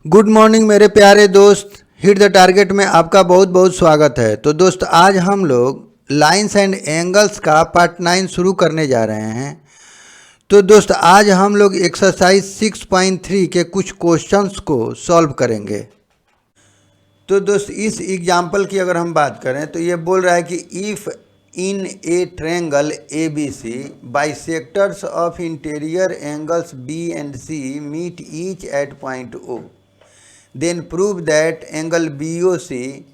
Good morning मेरे प्यारे दोस्त। हिट द टारगेट में आपका बहुत बहुत स्वागत है। तो दोस्त आज हम लोग लाइंस एंड एंगल्स का पार्ट 9 शुरू करने जा रहे हैं। तो दोस्त आज हम लोग एक्सरसाइज 6.3 के कुछ क्वेश्चंस को सॉल्व करेंगे। तो दोस्त इस एग्जाम्पल की अगर हम बात करें तो ये बोल रहा है कि if in a triangle A B C bisectors of interior angles B and C meet each at point O then prove that angle B O C,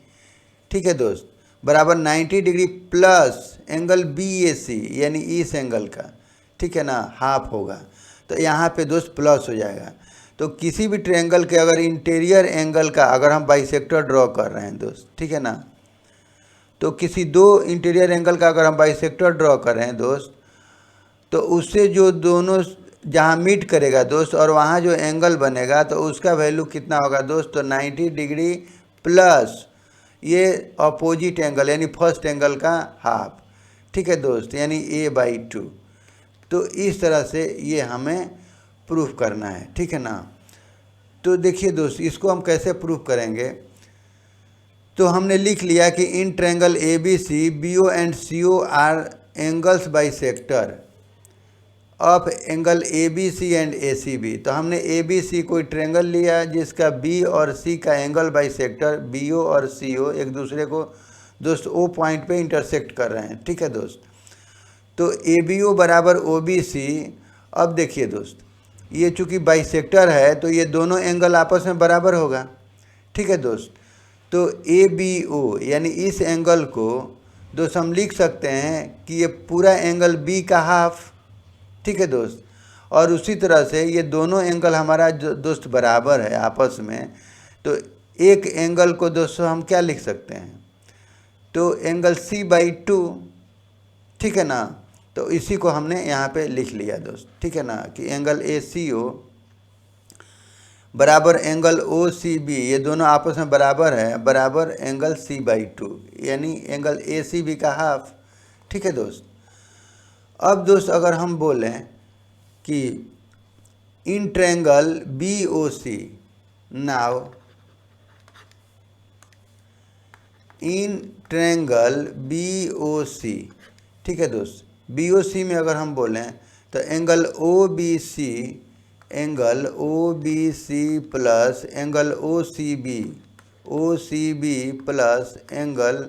ठीक है दोस्त, बराबर 90 degree plus angle B A C यानी इस angle का, ठीक है ना, हाफ होगा। तो यहाँ पे दोस्त प्लस हो जाएगा। तो किसी भी ट्रायंगल के अगर इंटीरियर एंगल का अगर हम बाइसेक्टर ड्रॉ कर रहे हैं दोस्त, ठीक है ना, तो किसी दो इंटीरियर एंगल का अगर हम बाइसेक्टर ड्रॉ कर रहे हैं दोस्त, तो उससे जो दोनों जहाँ मीट करेगा दोस्त और वहाँ जो एंगल बनेगा तो उसका वैल्यू कितना होगा दोस्त, तो 90 डिग्री प्लस ये अपोजिट एंगल यानी फर्स्ट एंगल का हाफ, ठीक है दोस्त, यानी a/2। तो इस तरह से ये हमें प्रूफ करना है, ठीक है ना। तो देखिए दोस्त इसको हम कैसे प्रूफ करेंगे। तो हमने लिख लिया कि in triangle A B C B O and C O are angles bisector of angle A B C and A C B. तो हमने ए बी सी कोई ट्रायंगल लिया जिसका बी और सी का एंगल बाइसेक्टर बी ओ और सी ओ एक दूसरे को दोस्त ओ पॉइंट पे इंटरसेक्ट कर रहे हैं, ठीक है दोस्त। तो ए बी ओ बराबर ओ बी सी। अब देखिए दोस्त ये चूँकि बाइसेक्टर है तो ये दोनों एंगल आपस में बराबर होगा, ठीक है दोस्त। तो ए बी ओ यानी इस एंगल को दोस्त हम लिख सकते हैं कि ये पूरा एंगल बी का हाफ, ठीक है दोस्त। और उसी तरह से ये दोनों एंगल हमारा जो दोस्त बराबर है आपस में, तो एक एंगल को दोस्तों हम क्या लिख सकते हैं, तो एंगल C/2, ठीक है ना। तो इसी को हमने यहाँ पे लिख लिया दोस्त, ठीक है ना, कि एंगल ACO बराबर एंगल OCB, ये दोनों आपस में बराबर है, बराबर एंगल C/2 यानी एंगल ACB का हाफ, ठीक है दोस्त। अब दोस्त अगर हम बोलें कि in triangle B O C, now in triangle B O C, ठीक है दोस्त, बी ओ सी में अगर हम बोलें तो angle O B C, angle O B C plus angle O C B plus angle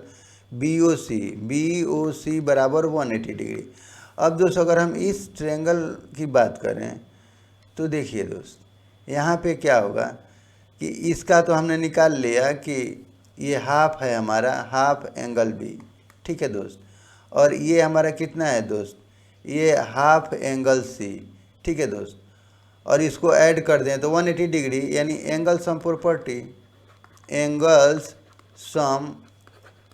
B O C बराबर 180 degree. अब दोस्त अगर हम इस ट्रायंगल की बात करें तो देखिए दोस्त यहाँ पे क्या होगा कि इसका तो हमने निकाल लिया कि ये हाफ है हमारा, हाफ एंगल बी, ठीक है दोस्त। और ये हमारा कितना है दोस्त, ये हाफ एंगल सी, ठीक है दोस्त। और इसको ऐड कर दें तो 180 डिग्री यानी angle sum property, angles sum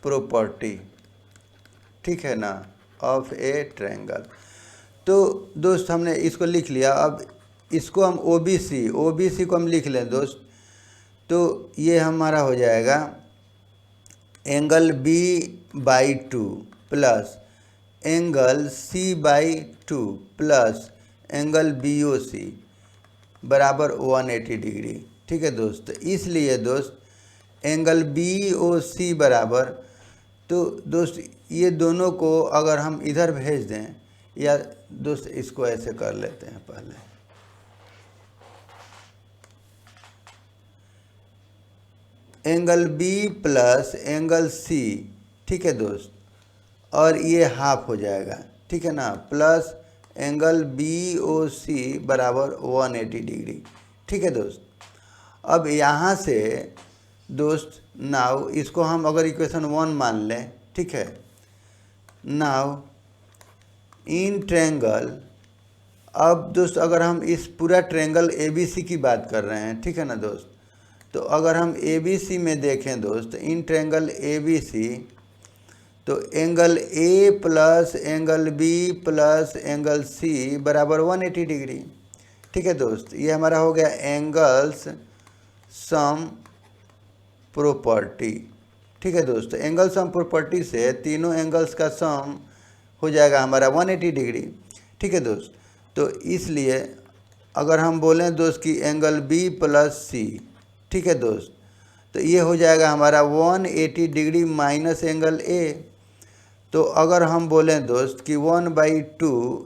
property, ठीक है ना, ऑफ ए ट्रायंगल। तो दोस्त हमने इसको लिख लिया। अब इसको हम ओ बी सी को हम लिख लें दोस्त, तो ये हमारा हो जाएगा angle B/2 plus angle C/2 plus angle BOC बराबर 180 डिग्री, ठीक है दोस्त। इसलिए दोस्त एंगल BOC बराबर, तो दोस्त ये दोनों को अगर हम इधर भेज दें, या दोस्त इसको ऐसे कर लेते हैं पहले, angle B plus angle C, ठीक है दोस्त, और ये हाफ हो जाएगा, ठीक है ना, प्लस एंगल BOC बराबर 180 डिग्री, ठीक है दोस्त। अब यहाँ से दोस्त नाउ इसको हम अगर इक्वेशन 1 मान लें, ठीक है, नाउ इन ट्रायंगल, अब दोस्त अगर हम इस पूरा ट्रायंगल ABC की बात कर रहे हैं, ठीक है ना दोस्त, तो अगर हम ABC में देखें दोस्त इन ट्रायंगल ABC, तो angle A plus angle B plus angle C बराबर 180 डिग्री, ठीक है दोस्त। ये हमारा हो गया एंगल्स सम प्रॉपर्टी, ठीक है दोस्त। एंगल सम प्रॉपर्टी से तीनों एंगल्स का सम हो जाएगा हमारा 180 डिग्री, ठीक है दोस्त। तो इसलिए अगर हम बोलें दोस्त कि एंगल B प्लस C, ठीक है दोस्त। तो ये हो जाएगा हमारा 180 डिग्री माइनस एंगल ए। तो अगर हम बोलें दोस्त कि 1/2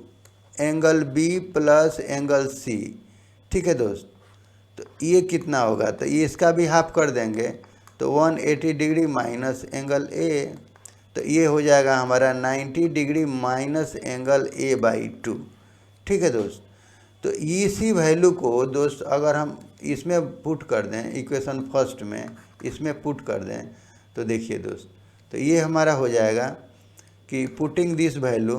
angle B plus angle C, ठीक है दोस्त, तो ये कितना होगा, तो ये इसका भी हाफ कर देंगे, तो 180 डिग्री माइनस एंगल ए, तो ये हो जाएगा हमारा 90 डिग्री माइनस एंगल A/2, ठीक है दोस्त। तो इसी वैल्यू को दोस्त अगर हम इसमें पुट कर दें, इक्वेशन फर्स्ट में इसमें पुट कर दें, तो देखिए दोस्त, तो ये हमारा हो जाएगा कि putting this value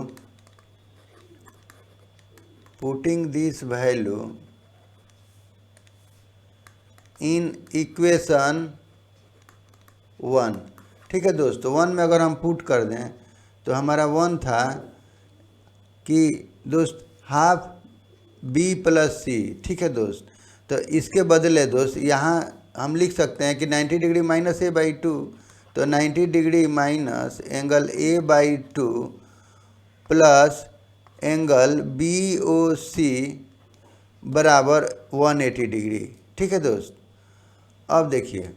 in equation 1, ठीक है दोस्त। तो 1 में अगर हम पुट कर दें तो हमारा 1 था कि दोस्त हाफ बी प्लस सी, ठीक है दोस्त। तो इसके बदले दोस्त यहाँ हम लिख सकते हैं कि 90 डिग्री माइनस A/2, तो 90 degree minus angle A/2 plus angle BOC बराबर 180 डिग्री, ठीक है दोस्त। अब देखिए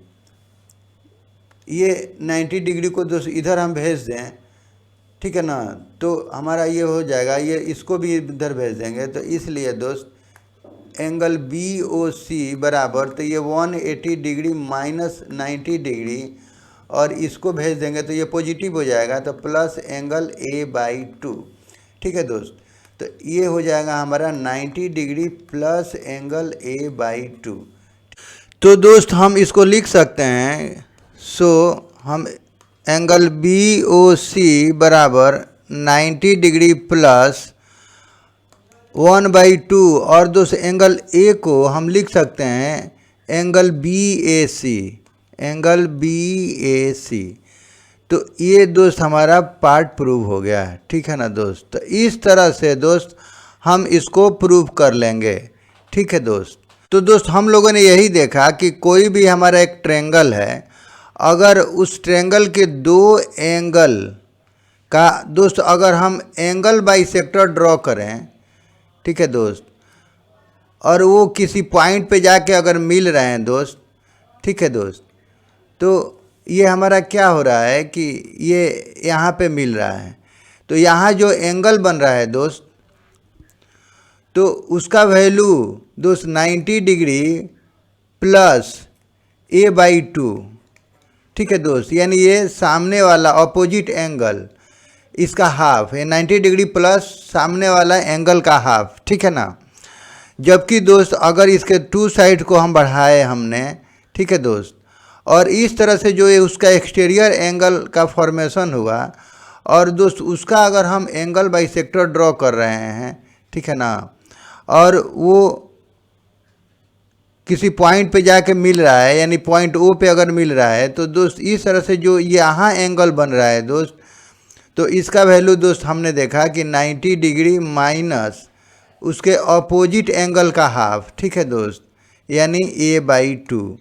ये 90 डिग्री को दोस्त इधर हम भेज दें, ठीक है ना, तो हमारा ये हो जाएगा, ये इसको भी इधर भेज देंगे, तो इसलिए दोस्त एंगल BOC बराबर, तो ये 180 डिग्री माइनस 90 डिग्री और इसको भेज देंगे तो ये पॉजिटिव हो जाएगा, तो प्लस एंगल A/2, ठीक है दोस्त। तो ये हो जाएगा हमारा 90 डिग्री प्लस एंगल A/2। तो दोस्त हम इसको लिख सकते हैं, हम एंगल BOC बराबर 90 डिग्री प्लस 1/2 और दोस्त एंगल A को हम लिख सकते हैं एंगल BAC। तो ये दोस्त हमारा पार्ट प्रूव हो गया है, ठीक है ना दोस्त। तो इस तरह से दोस्त हम इसको प्रूव कर लेंगे, ठीक है दोस्त। तो दोस्त हम लोगों ने यही देखा कि कोई भी हमारा एक ट्रायंगल है, अगर उस ट्रायंगल के दो एंगल का दोस्त अगर हम एंगल बाइसेक्टर ड्रॉ करें, ठीक है दोस्त, और वो किसी पॉइंट पे जाके अगर मिल रहे हैं दोस्त, ठीक है दोस्त, तो ये हमारा क्या हो रहा है कि ये यहाँ पे मिल रहा है, तो यहाँ जो एंगल बन रहा है दोस्त, तो उसका वैल्यू दोस्त 90 डिग्री प्लस A/2, ठीक है दोस्त, यानी ये सामने वाला अपोजिट एंगल इसका हाफ है, 90 डिग्री प्लस सामने वाला एंगल का हाफ, ठीक है ना। जबकि दोस्त अगर इसके टू साइड को हम बढ़ाए हमने, ठीक है दोस्त, और इस तरह से जो ये उसका एक्सटीरियर एंगल का फॉर्मेशन हुआ, और दोस्त उसका अगर हम एंगल बाइसेक्टर ड्रॉ कर रहे हैं, ठीक है ना, और वो किसी पॉइंट पे जाके मिल रहा है, यानी पॉइंट O पे अगर मिल रहा है, तो दोस्त इस तरह से जो यहाँ एंगल बन रहा है दोस्त, तो इसका वैल्यू दोस्त हमने देखा कि 90 डिग्री माइनस उसके अपोजिट एंगल का हाफ, ठीक है दोस्त, यानी A/2।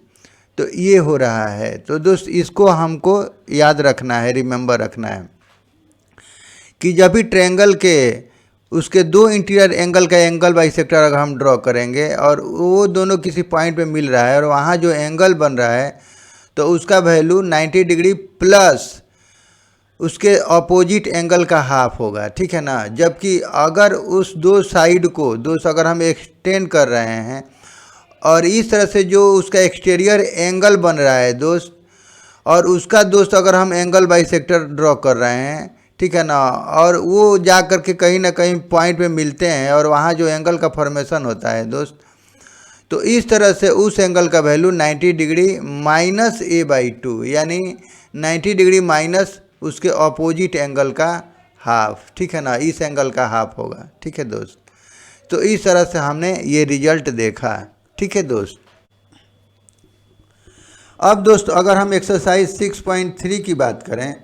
तो ये हो रहा है। तो दोस्त इसको हमको याद रखना है, रिमेंबर रखना है कि जब भी ट्रायंगल के उसके दो इंटीरियर एंगल का एंगल बाइसेक्टर अगर हम ड्रॉ करेंगे और वो दोनों किसी पॉइंट पे मिल रहा है और वहाँ जो एंगल बन रहा है, तो उसका वैल्यू 90 डिग्री प्लस उसके अपोजिट एंगल का हाफ होगा, ठीक है ना। जबकि अगर उस दो साइड को दोस्त अगर हम एक्सटेंड कर रहे हैं और इस तरह से जो उसका एक्सटीरियर एंगल बन रहा है दोस्त, और उसका दोस्त अगर हम एंगल बाइसेक्टर ड्रॉ कर रहे हैं, ठीक है ना, और वो जा कर के कहीं ना कहीं पॉइंट पे मिलते हैं और वहाँ जो एंगल का फॉर्मेशन होता है दोस्त, तो इस तरह से उस एंगल का वैल्यू 90 डिग्री माइनस A/2, यानी 90 डिग्री माइनस उसके अपोजिट एंगल का हाफ, ठीक है ना, इस एंगल का हाफ होगा, ठीक है दोस्त। तो इस तरह से हमने ये रिजल्ट देखा, ठीक है दोस्त। अब दोस्त अगर हम एक्सरसाइज 6.3 की बात करें,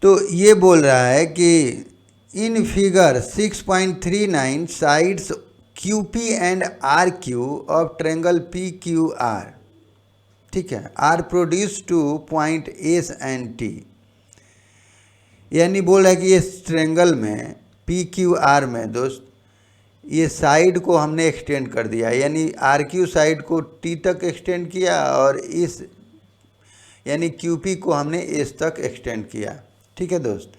तो ये बोल रहा है कि in figure 6.39 sides QP and RQ of triangle PQR, ठीक है, are produce to point S and T। यानी बोल रहा है कि इस ट्रायंगल में PQR में दोस्त ये साइड को हमने एक्सटेंड कर दिया, यानी आर क्यू साइड को टी तक एक्सटेंड किया और इस यानी क्यू पी को हमने एस तक एक्सटेंड किया। ठीक है दोस्त,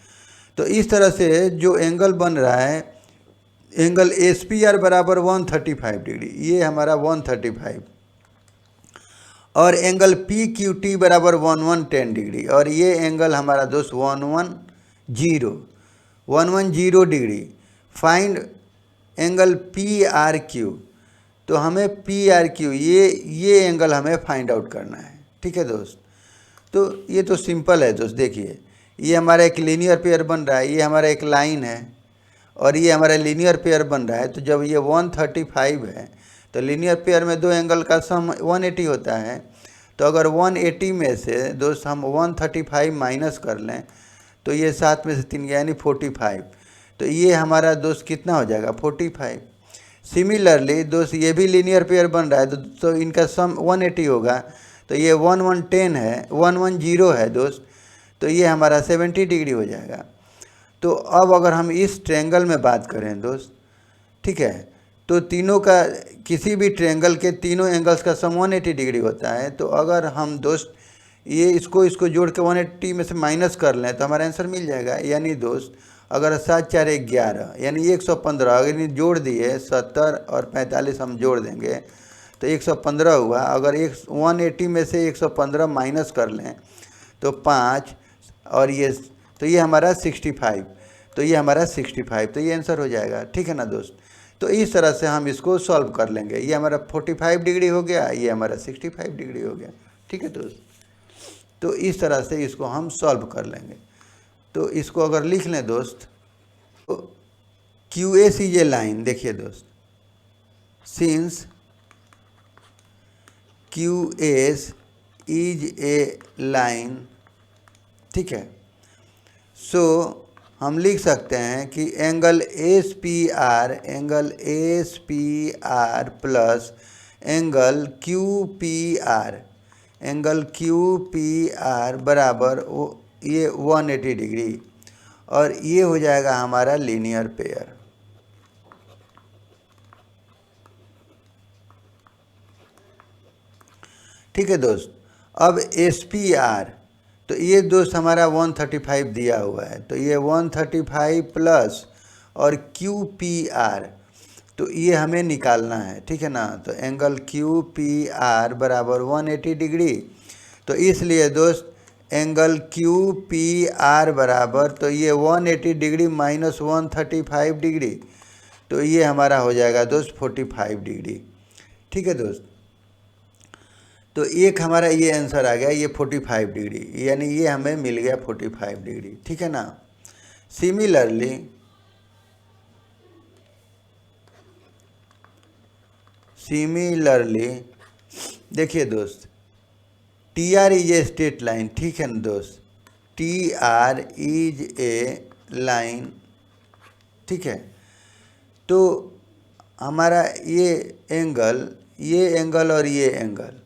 तो इस तरह से जो एंगल बन रहा है, एंगल एस पी आर बराबर 135 डिग्री, ये हमारा 135, और एंगल पी क्यू टी बराबर 1110 डिग्री, और ये एंगल हमारा दोस्त 110 degree. Find angle P R Q, तो हमें पी आर क्यू ये एंगल हमें फाइंड आउट करना है। ठीक है दोस्त, तो ये तो सिंपल है दोस्त। देखिए ये हमारा एक लीनियर पेयर बन रहा है, ये हमारा एक लाइन है और ये हमारा लीनियर पेयर बन रहा है। तो जब ये 135 है तो लीनियर पेयर में दो एंगल का सम 180 होता है। तो अगर 180 में से दोस्त हम 135 माइनस कर लें तो ये 7 में से 3 गया यानी 45। तो ये हमारा दोस्त कितना हो जाएगा 45। सिमिलरली दोस्त ये भी लीनियर पेयर बन रहा है तो इनका सम 180 होगा। तो ये 1110 है, 110 है दोस्त, तो ये हमारा 70 डिग्री हो जाएगा। तो अब अगर हम इस ट्रायंगल में बात करें दोस्त, ठीक है, तो तीनों का किसी भी ट्रायंगल के तीनों एंगल्स का सम 180 डिग्री होता है। तो अगर हम दोस्त ये इसको जोड़ के 180 में से माइनस कर लें तो हमारा आंसर मिल जाएगा। यानी दोस्त अगर 7 4 11 यानी 115, अगर ये जोड़ दिए 70 और 45 हम जोड़ देंगे तो 115 हुआ। अगर 180 में से 115 माइनस कर लें तो 5 और ये, तो ये हमारा 65, तो ये हमारा 65, तो ये आंसर हो जाएगा। ठीक है ना दोस्त, तो इस तरह से हम इसको सॉल्व कर लेंगे। ये हमारा 45 डिग्री हो गया, ये हमारा 65 डिग्री हो गया। ठीक है दोस्त, तो इस तरह से इसको हम सॉल्व कर लेंगे। तो इसको अगर लिख लें दोस्त, तो Q S is a line, देखिए दोस्त, since Q S is a line, ठीक है, सो हम लिख सकते हैं कि angle S P R plus angle Q P R बराबर ये 180 डिग्री, और ये हो जाएगा हमारा लीनियर पेयर। ठीक है दोस्त, अब एस पी आर, तो ये दोस्त हमारा 135 दिया हुआ है, तो ये 135 प्लस और क्यू पी आर, तो ये हमें निकालना है। ठीक है ना, तो एंगल क्यू पी आर बराबर 180 डिग्री। तो इसलिए दोस्त एंगल क्यू पी आर बराबर, तो ये 180 डिग्री माइनस 135 डिग्री, तो ये हमारा हो जाएगा दोस्त 45 डिग्री। ठीक है दोस्त, तो एक हमारा ये आंसर आ गया, ये 45 डिग्री, यानी ये हमें मिल गया 45 डिग्री। ठीक है ना, सिमिलरली देखिए दोस्त, T R is a straight line. ठीक है ना दोस्त, T R is a line, ठीक है, तो हमारा ये एंगल और ये एंगल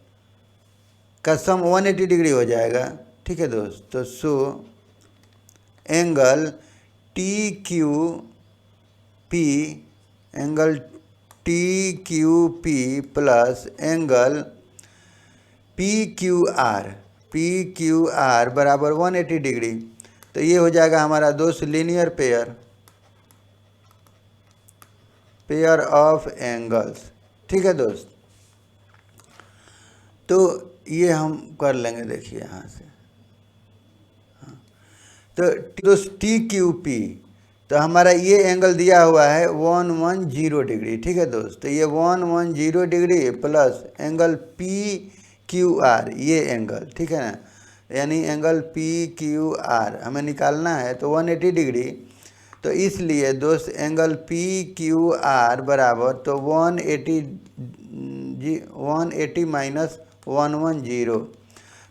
का सम 180 डिग्री हो जाएगा। ठीक है दोस्त, तो so angle T Q P plus angle P Q R बराबर 180 डिग्री, तो ये हो जाएगा हमारा दोस्त लीनियर पेयर ऑफ एंगल्स। ठीक है दोस्त, तो ये हम कर लेंगे, देखिए यहाँ से, हाँ, तो दोस्त टी क्यू पी, तो हमारा ये एंगल दिया हुआ है 110 डिग्री। ठीक है दोस्त, तो ये 110 degree plus angle P Q R, ये एंगल, ठीक है ना, यानी एंगल पी क्यू आर हमें निकालना है, तो 180 डिग्री। तो इसलिए दोस्त एंगल पी क्यू आर बराबर, तो 180 माइनस 110,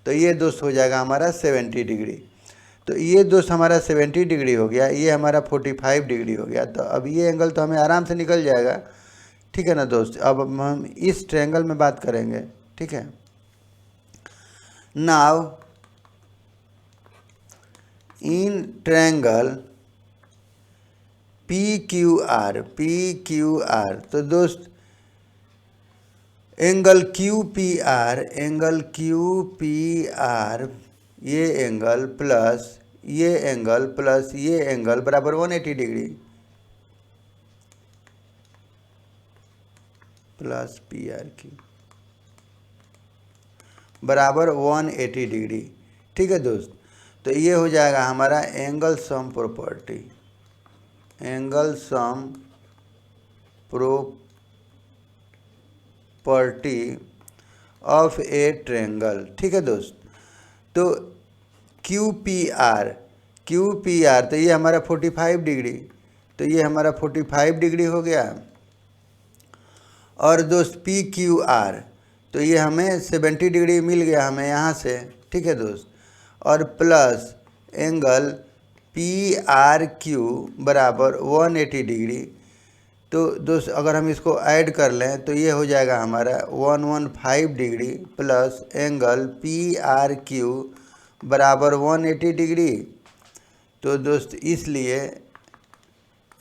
तो ये दोस्त हो जाएगा हमारा 70 डिग्री। तो ये दोस्त हमारा 70 डिग्री हो गया, ये हमारा 45 डिग्री हो गया। तो अब ये एंगल तो हमें आराम से निकल जाएगा। ठीक है ना दोस्त, अब हम इस ट्रायंगल में बात करेंगे। ठीक है, नाउ इन ट्रायंगल PQR। तो दोस्त एंगल QPR, ये एंगल प्लस ये एंगल बराबर 180 डिग्री प्लस PRQ बराबर 180 डिग्री। ठीक है दोस्त, तो ये हो जाएगा हमारा angle sum property of A triangle. ठीक है दोस्त, तो QPR तो ये हमारा 45 डिग्री, तो ये हमारा 45 डिग्री हो गया। और दोस्त PQR तो ये हमें 70 डिग्री मिल गया हमें यहाँ से। ठीक है दोस्त, और प्लस एंगल PRQ बराबर 180 डिग्री। तो दोस्त अगर हम इसको ऐड कर लें तो ये हो जाएगा हमारा 115 डिग्री प्लस एंगल PRQ बराबर 180 डिग्री। तो दोस्त इसलिए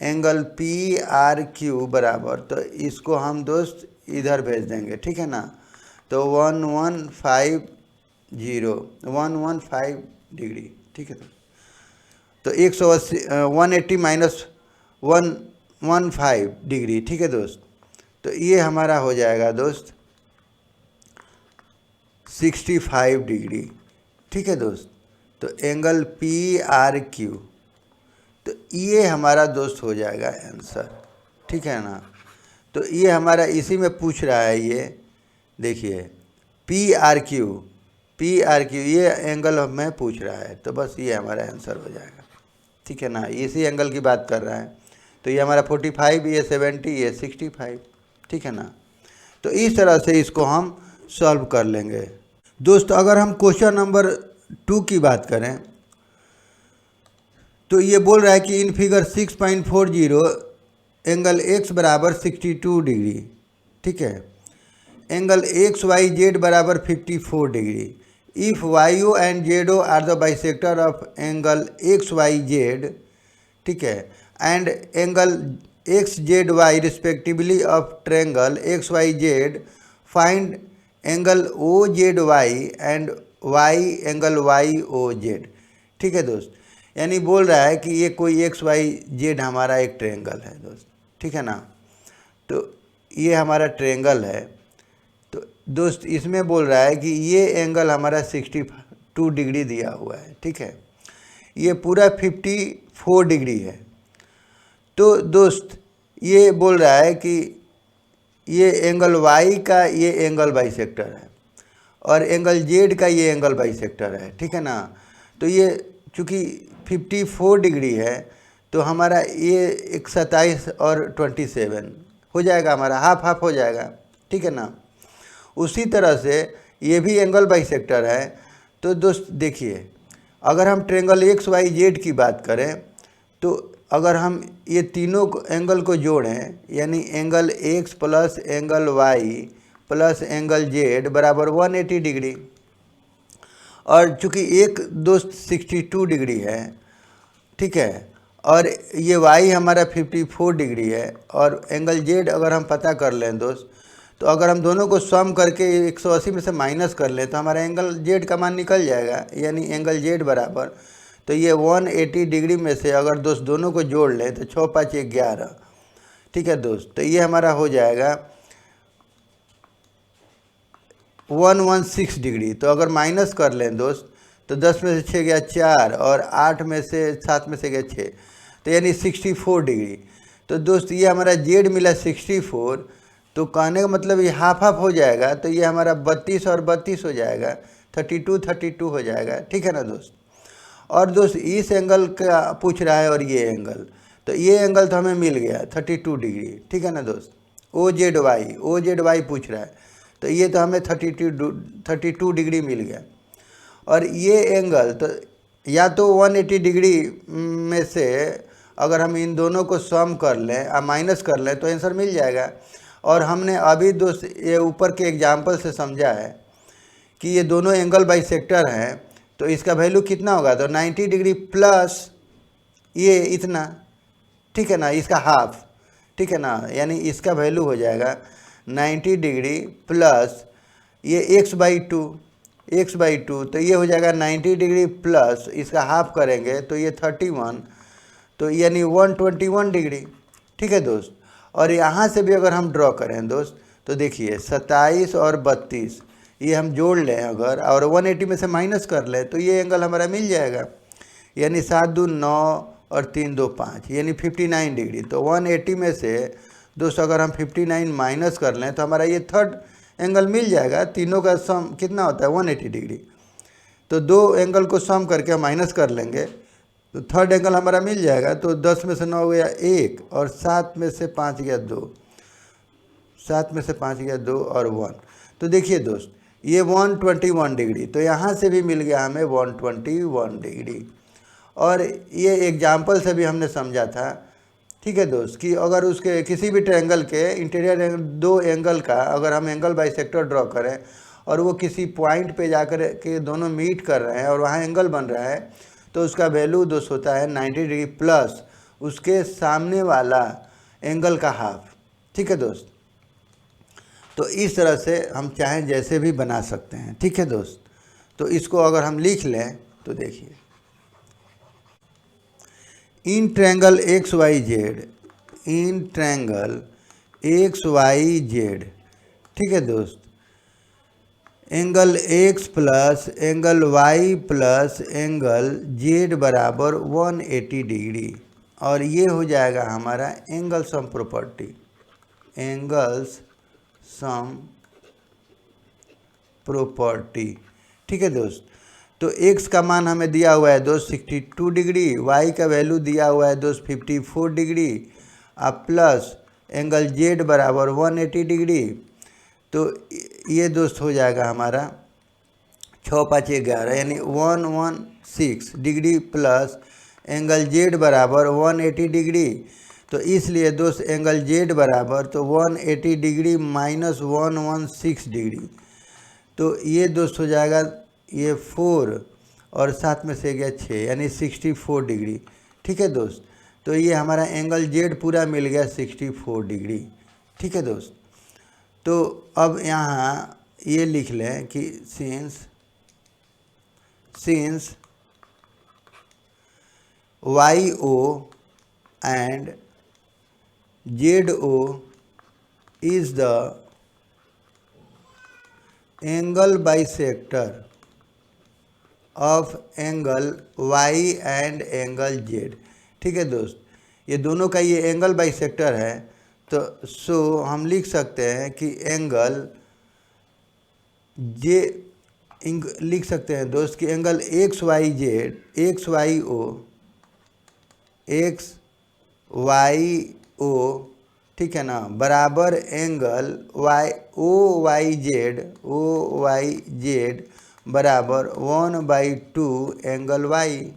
एंगल PRQ बराबर, तो इसको हम दोस्त इधर भेज देंगे। ठीक है ना, तो 115 डिग्री। ठीक है, तो 180 180 माइनस 115 डिग्री। ठीक है दोस्त, तो ये हमारा हो जाएगा दोस्त 65 डिग्री। ठीक है दोस्त, तो एंगल PRQ, तो ये हमारा दोस्त हो जाएगा आंसर। ठीक है ना, तो ये हमारा इसी में पूछ रहा है, ये देखिए PRQ ये एंगल में पूछ रहा है, तो बस ये हमारा आंसर हो जाएगा। ठीक है ना, इसी एंगल की बात कर रहा है, तो ये हमारा 45, ये 70, ये 65। ठीक है ना, तो इस तरह से इसको हम सॉल्व कर लेंगे। दोस्त अगर हम क्वेश्चन नंबर 2 की बात करें तो ये बोल रहा है कि इन फिगर 6.40 एंगल x बराबर 62 डिग्री। ठीक है, एंगल XYZ बराबर 54 degree. If YO and ZO are the bisector of angle XYZ, ठीक है, and angle XZY respectively of triangle XYZ, find angle OZY and Y angle YOZ। ठीक है दोस्त, यानी बोल रहा है कि ये कोई XYZ हमारा एक ट्रायंगल है दोस्त। ठीक है ना, तो ये हमारा ट्रायंगल है। तो दोस्त इसमें बोल रहा है कि ये एंगल हमारा 62 डिग्री दिया हुआ है। ठीक है, ये पूरा 54 डिग्री है। तो दोस्त ये बोल रहा है कि ये एंगल Y का ये एंगल बाइसेक्टर है और एंगल Z का ये एंगल बाइसेक्टर है। ठीक है ना, तो ये चूँकि 54 डिग्री है तो हमारा ये 27 और 27 हो जाएगा, हमारा हाफ हाफ हो जाएगा। ठीक है ना, उसी तरह से ये भी एंगल बाइसेक्टर है। तो दोस्त देखिए, अगर हम ट्रायंगल XYZ की बात करें तो अगर हम ये तीनों एंगल को जोड़ें, यानी angle X plus angle Y plus angle Z बराबर 180 डिग्री, और चूँकि एक दोस्त 62 डिग्री है, ठीक है, और ये Y हमारा 54 डिग्री है, और एंगल Z अगर हम पता कर लें दोस्त, तो अगर हम दोनों को सम करके 180 में से माइनस कर लें तो हमारा एंगल Z का मान निकल जाएगा, यानी एंगल Z बराबर, तो ये 180 डिग्री में से अगर दोस्त दोनों को जोड़ लें तो 6 5 11। ठीक है दोस्त, तो ये हमारा हो जाएगा 116 डिग्री। तो अगर माइनस कर लें दोस्त तो 10 में से 6 गया 4 और 8 में से 7 में से गया 6, तो यानी 64 डिग्री। तो दोस्त ये हमारा Z मिला 64, तो कहने का मतलब ये हाफ हाफ हो जाएगा, तो ये हमारा 32 और 32 हो जाएगा, 32 हो जाएगा। ठीक है ना दोस्त, और दोस्त इस एंगल का पूछ रहा है और ये एंगल, तो ये एंगल तो हमें मिल गया 32 डिग्री। ठीक है ना दोस्त, OZY पूछ रहा है, तो ये तो हमें 32 डिग्री मिल गया। और ये एंगल तो या तो 180 डिग्री में से अगर हम इन दोनों को सम कर लें या माइनस कर लें तो आंसर मिल जाएगा। और हमने अभी दोस्त ये ऊपर के एग्जाम्पल से समझा है कि ये दोनों एंगल बाइसेक्टर हैं, तो इसका वैल्यू कितना होगा, तो 90 डिग्री प्लस ये इतना। ठीक है ना, इसका हाफ, ठीक है ना, यानी इसका वैल्यू हो जाएगा 90 डिग्री प्लस ये x/2, तो ये हो जाएगा 90 डिग्री प्लस इसका हाफ करेंगे तो ये 31, तो यानी 121 डिग्री। ठीक है दोस्त, और यहाँ से भी अगर हम ड्रॉ करें दोस्त तो देखिए 27 और 32 ये हम जोड़ लें अगर, और 180 में से माइनस कर लें तो ये एंगल हमारा मिल जाएगा, यानी 7 दूनी 9 और 3 2 5 यानी 59 डिग्री। तो 180 में से दोस्त अगर हम 59 माइनस कर लें तो हमारा ये थर्ड एंगल मिल जाएगा। तीनों का सम कितना होता है 180 डिग्री, तो दो एंगल को सम करके हम माइनस कर लेंगे तो थर्ड एंगल हमारा मिल जाएगा। तो 10 में से 9 गया 1 और 7 में से 5 गया 2, 7 में से 5 गया 2 और 1, तो देखिए दोस्त ये 121 डिग्री, तो यहाँ से भी मिल गया हमें 121 डिग्री। और ये एग्जाम्पल से भी हमने समझा था, ठीक है दोस्त, कि अगर उसके किसी भी ट्रायंगल के इंटीरियर एंगल, दो एंगल का अगर हम एंगल बाइसेक्टर ड्रॉ करें और वो किसी पॉइंट पे जाकर के दोनों मीट कर रहे हैं और वहाँ एंगल बन रहा है, तो उसका वैल्यू दोस्त होता है 90 डिग्री प्लस उसके सामने वाला एंगल का हाफ। ठीक है दोस्त, तो इस तरह से हम चाहें जैसे भी बना सकते हैं। ठीक है दोस्त, तो इसको अगर हम लिख लें तो देखिए in triangle XYZ, in triangle XYZ, ठीक है दोस्त, angle X plus angle Y plus angle Z बराबर 180 डिग्री, और ये हो जाएगा हमारा angle sum property, angles sum property. ठीक है दोस्त, तो x का मान हमें दिया हुआ है दोस्त 62 डिग्री, y का वैल्यू दिया हुआ है दोस्त 54 डिग्री, अब प्लस एंगल z बराबर 180 डिग्री, तो ये दोस्त हो जाएगा हमारा 6 5 11 यानी 116 डिग्री प्लस एंगल z बराबर 180 डिग्री। तो इसलिए दोस्त एंगल z बराबर तो 180 डिग्री माइनस 116 डिग्री, तो ये दोस्त हो जाएगा ये 4 और 7 में से गया 6 यानी 64 डिग्री। ठीक है दोस्त, तो ये हमारा एंगल z पूरा मिल गया 64 डिग्री। ठीक है दोस्त, तो अब यहाँ ये लिख लें कि since YO and ZO is the angle bisector of angle y and angle z। ठीक है दोस्त, ये दोनों का ये एंगल बाइसेक्टर है, तो सो हम लिख सकते हैं कि एंगल j लिख सकते हैं दोस्त कि एंगल XYZ XYO, ठीक है ना, बराबर एंगल OYZ बराबर 1/2 एंगल y।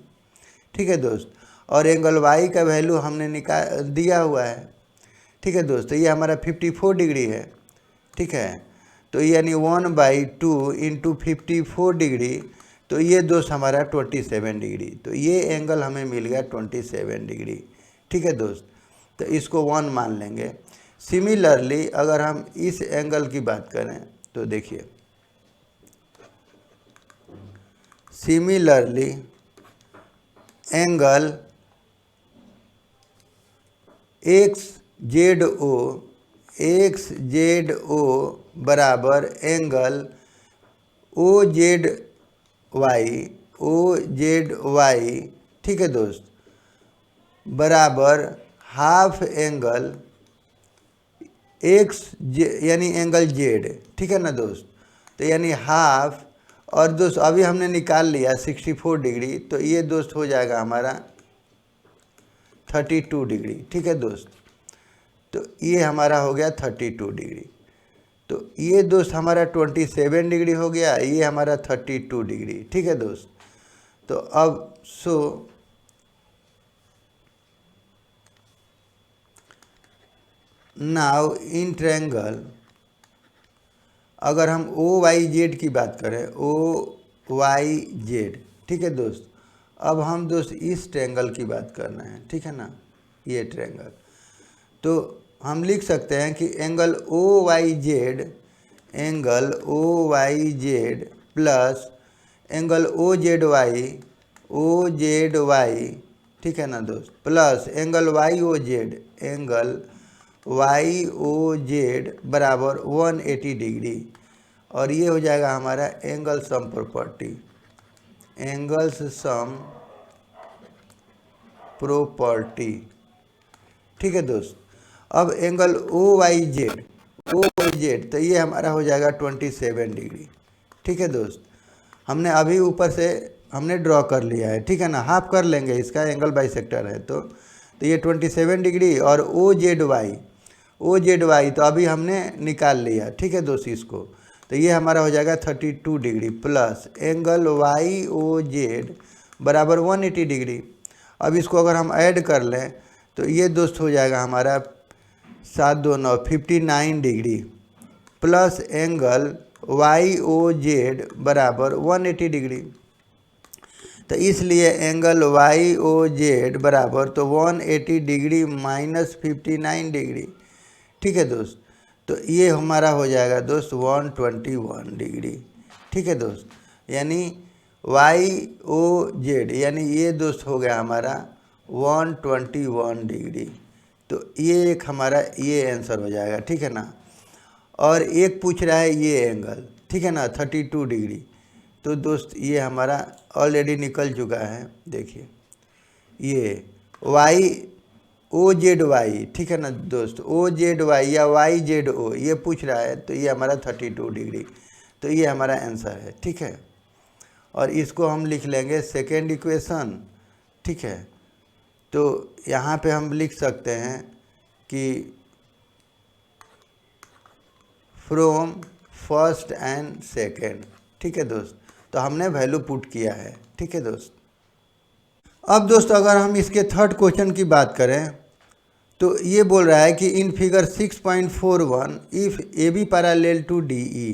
ठीक है दोस्त, और एंगल y का वैल्यू हमने दिया हुआ है। ठीक है दोस्त, ये हमारा 54 डिग्री है। ठीक है, तो यानी 1/2 इंटू 54 डिग्री, तो ये दोस्त हमारा 27 डिग्री, तो ये एंगल हमें मिल गया 27 डिग्री। ठीक है दोस्त, तो इसको 1 मान लेंगे। सिमिलरली अगर हम इस एंगल की बात करें तो देखिए, सिमिलरली एंगल XZO बराबर एंगल OZY, ठीक है दोस्त, बराबर हाफ एंगल x यानी एंगल z। ठीक है ना दोस्त, तो यानी हाफ, और दोस्त अभी हमने निकाल लिया 64 डिग्री, तो ये दोस्त हो जाएगा हमारा 32 डिग्री। ठीक है दोस्त, तो ये हमारा हो गया 32 डिग्री, तो ये दोस्त हमारा 27 डिग्री हो गया, ये हमारा 32 डिग्री। ठीक है दोस्त, तो अब नाउ इन ट्रायंगल अगर हम OYZ की बात करें, OYZ, ठीक है दोस्त, अब हम दोस्त इस ट्रायंगल की बात कर रहे हैं। ठीक है ना, ये ट्रायंगल। तो हम लिख सकते हैं कि angle OYZ plus angle OZY ठीक है ना दोस्त, प्लस एंगल YOZ बराबर 180 डिग्री, और ये हो जाएगा हमारा एंगल सम प्रॉपर्टी। ठीक है दोस्त। अब एंगल OYZ तो ये हमारा हो जाएगा 27 डिग्री। ठीक है दोस्त, हमने अभी ऊपर से हमने ड्रॉ कर लिया है, ठीक है ना, हाफ कर लेंगे इसका, एंगल बाइसेक्टर है तो ये 27 डिग्री, और OZY तो अभी हमने निकाल लिया। ठीक है दोस्त, इसको तो ये हमारा हो जाएगा 32 डिग्री प्लस एंगल YOZ बराबर 180 डिग्री। अब इसको अगर हम ऐड कर लें तो ये दोस्त हो जाएगा हमारा 7 2 9 59 डिग्री प्लस एंगल YOZ बराबर 180 डिग्री। तो इसलिए एंगल YOZ बराबर तो 180 डिग्री माइनस 59 डिग्री। ठीक है दोस्त, तो ये हमारा हो जाएगा दोस्त 121 डिग्री। ठीक है दोस्त, यानी YOZ यानी ये दोस्त हो गया हमारा 121 डिग्री। तो ये एक हमारा ये आंसर हो जाएगा। ठीक है ना, और एक पूछ रहा है ये एंगल, ठीक है ना, 32 डिग्री। तो दोस्त ये हमारा ऑलरेडी निकल चुका है, देखिए ये OZY, ठीक है ना दोस्त, OZY या YZO ये पूछ रहा है, तो ये हमारा 32 डिग्री। तो ये हमारा आंसर है। ठीक है, और इसको हम लिख लेंगे सेकेंड इक्वेशन। ठीक है, तो यहाँ पे हम लिख सकते हैं कि फ्रॉम फर्स्ट एंड सेकेंड। ठीक है दोस्त, तो हमने वैल्यू पुट किया है। ठीक है दोस्त, अब दोस्त अगर हम इसके थर्ड क्वेश्चन की बात करें तो ये बोल रहा है कि in figure 6.41 if AB parallel to DE,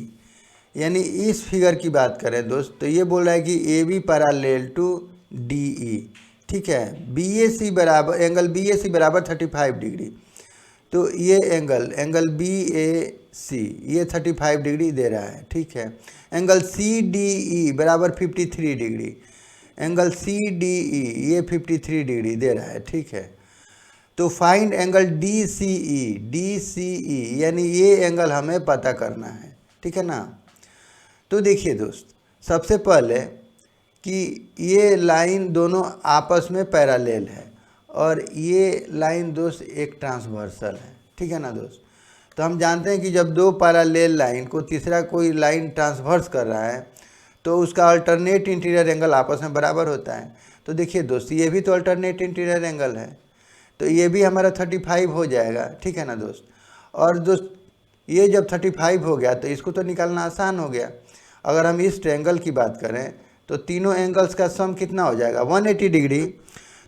यानी इस फिगर की बात करें दोस्त तो ये बोल रहा है कि AB पैरेलल टू DE। ठीक है, BAC बराबर एंगल BAC बराबर 35 डिग्री। तो ये एंगल BAC ये 35 डिग्री दे रहा है। ठीक है, एंगल CDE बराबर 53 डिग्री, एंगल CDE ये 53 डिग्री दे रहा है। ठीक है, तो फाइंड एंगल DCE यानी ये एंगल हमें पता करना है। ठीक है ना, तो देखिए दोस्त, सबसे पहले कि ये लाइन दोनों आपस में पैरेलल है, और ये लाइन दोस्त एक ट्रांसवर्सल है। ठीक है ना दोस्त, तो हम जानते हैं कि जब दो पैरेलल लाइन को तीसरा कोई लाइन ट्रांसवर्स कर रहा है तो उसका अल्टरनेट इंटीरियर एंगल आपस में बराबर होता है। तो देखिए दोस्त, ये भी तो अल्टरनेट इंटीरियर एंगल है, तो ये भी हमारा 35 हो जाएगा। ठीक है ना दोस्त, और दोस्त ये जब 35 हो गया तो इसको तो निकालना आसान हो गया। अगर हम इस ट्रायंगल की बात करें तो तीनों एंगल्स का सम कितना हो जाएगा 180 डिग्री।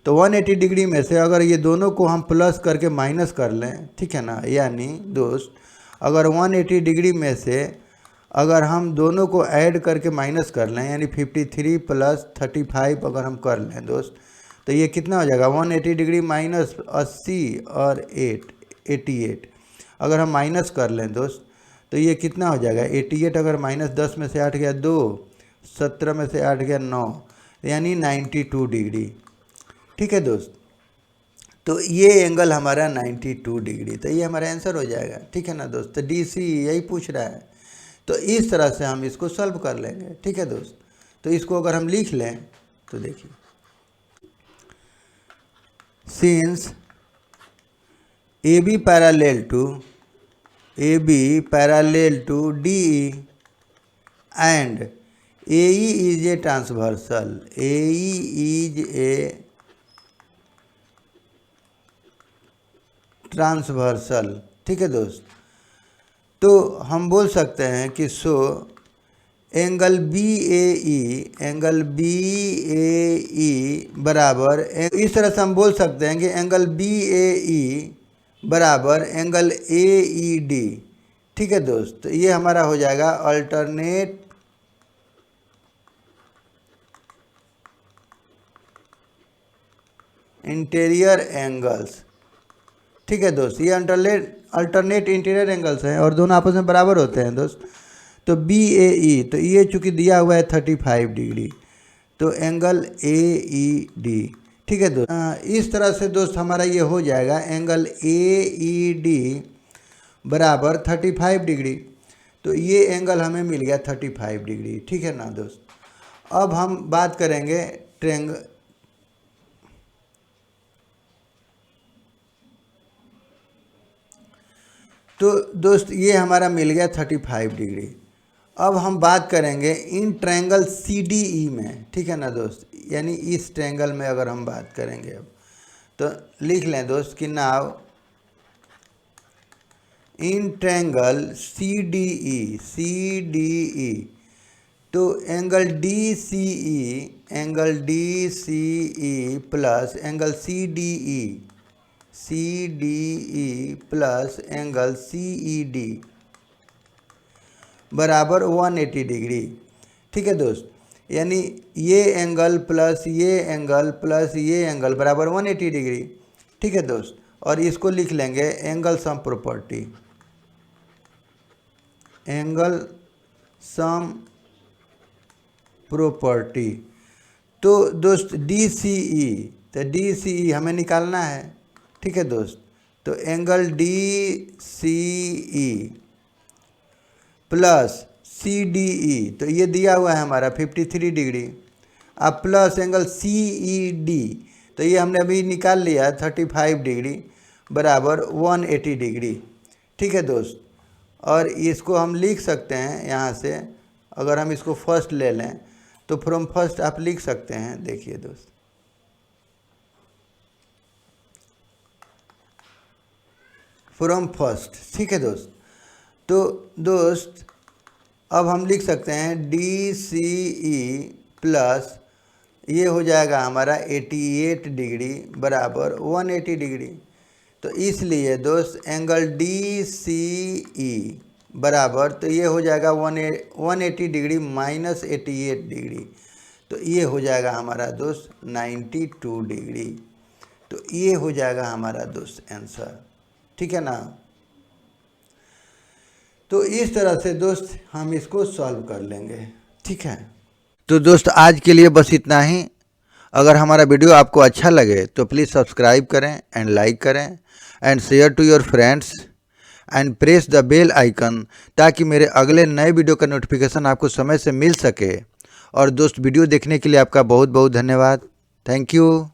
तो 180 डिग्री में से अगर ये दोनों को हम प्लस करके माइनस कर लें, ठीक है ना, यानी दोस्त अगर 180 डिग्री में से अगर हम दोनों को ऐड करके माइनस कर लें, यानी 53 प्लस 35 अगर हम कर लें दोस्त, तो ये कितना हो जाएगा 180 डिग्री माइनस 80 और 88 अगर हम माइनस कर लें दोस्त, तो ये कितना हो जाएगा 88 अगर माइनस 10 में से 8 गया 2, 17 में से 8 गया 9, यानी 92 डिग्री। ठीक है दोस्त, तो ये एंगल हमारा 92 डिग्री, तो ये हमारा आंसर हो जाएगा। ठीक है ना दोस्त, तो DC यही पूछ रहा है, तो इस तरह से हम इसको सॉल्व कर लेंगे। ठीक है दोस्त, तो इसको अगर हम लिख लें तो देखिए, since AB parallel to DE and AE is a transversal, AE is a transversal. ठीक है दोस्त, तो हम बोल सकते हैं कि सो एंगल BAE बराबर, इस तरह से हम बोल सकते हैं कि एंगल BAE बराबर एंगल AED। ठीक है दोस्त, तो ये हमारा हो जाएगा अल्टरनेट इंटीरियर एंगल्स। ठीक है दोस्त, ये अल्टरनेट इंटीरियर एंगल्स हैं और दोनों आपस में बराबर होते हैं दोस्त। तो बी ए ई, तो ये चूँकि दिया हुआ है 35 डिग्री, तो एंगल ए ई डी, ठीक है दोस्त। इस तरह से दोस्त हमारा ये हो जाएगा एंगल ए ई डी बराबर 35 डिग्री। तो ये एंगल हमें मिल गया 35 डिग्री, ठीक है ना दोस्त। अब हम बात करेंगे ट्रायंगल, तो दोस्त ये हमारा मिल गया 35 डिग्री। अब हम बात करेंगे इन ट्रायंगल सी डी ई में, ठीक है ना दोस्त, यानी इस ट्रायंगल में अगर हम बात करेंगे अब, तो लिख लें दोस्त कि now in triangle C D E, तो angle D C E plus angle C D E plus angle C E D बराबर 180 डिग्री, ठीक है दोस्त। यानी ये एंगल प्लस ये एंगल प्लस ये एंगल बराबर 180 डिग्री, ठीक है दोस्त। और इसको लिख लेंगे angle sum property, angle sum property. तो दोस्त डी सी ई, तो डी सी ई हमें निकालना है, ठीक है दोस्त। तो angle D C E plus C D E, तो ये दिया हुआ है हमारा 53 डिग्री। अब plus angle C E D, तो ये हमने अभी निकाल लिया 35 डिग्री बराबर 180 डिग्री, ठीक है दोस्त। और इसको हम लिख सकते हैं यहाँ से, अगर हम इसको फर्स्ट ले लें तो फ्रॉम फर्स्ट आप लिख सकते हैं, देखिए दोस्त, फ्रॉम फर्स्ट, ठीक है दोस्त। तो दोस्त अब हम लिख सकते हैं डी सी ई प्लस ये हो जाएगा हमारा 88 डिग्री बराबर 180 डिग्री। तो इसलिए दोस्त एंगल डी सी ई बराबर, तो ये हो जाएगा 180 डिग्री माइनस 88 डिग्री, तो ये हो जाएगा हमारा दोस्त 92 डिग्री। तो ये हो जाएगा हमारा दोस्त आंसर, ठीक है ना। तो इस तरह से दोस्त हम इसको सॉल्व कर लेंगे, ठीक है। तो दोस्त आज के लिए बस इतना ही। अगर हमारा वीडियो आपको अच्छा लगे तो प्लीज़ सब्सक्राइब करें एंड लाइक करें and share to your friends and press the bell icon, ताकि मेरे अगले नए वीडियो का नोटिफिकेशन आपको समय से मिल सके। और दोस्त वीडियो देखने के लिए आपका बहुत बहुत धन्यवाद। Thank you.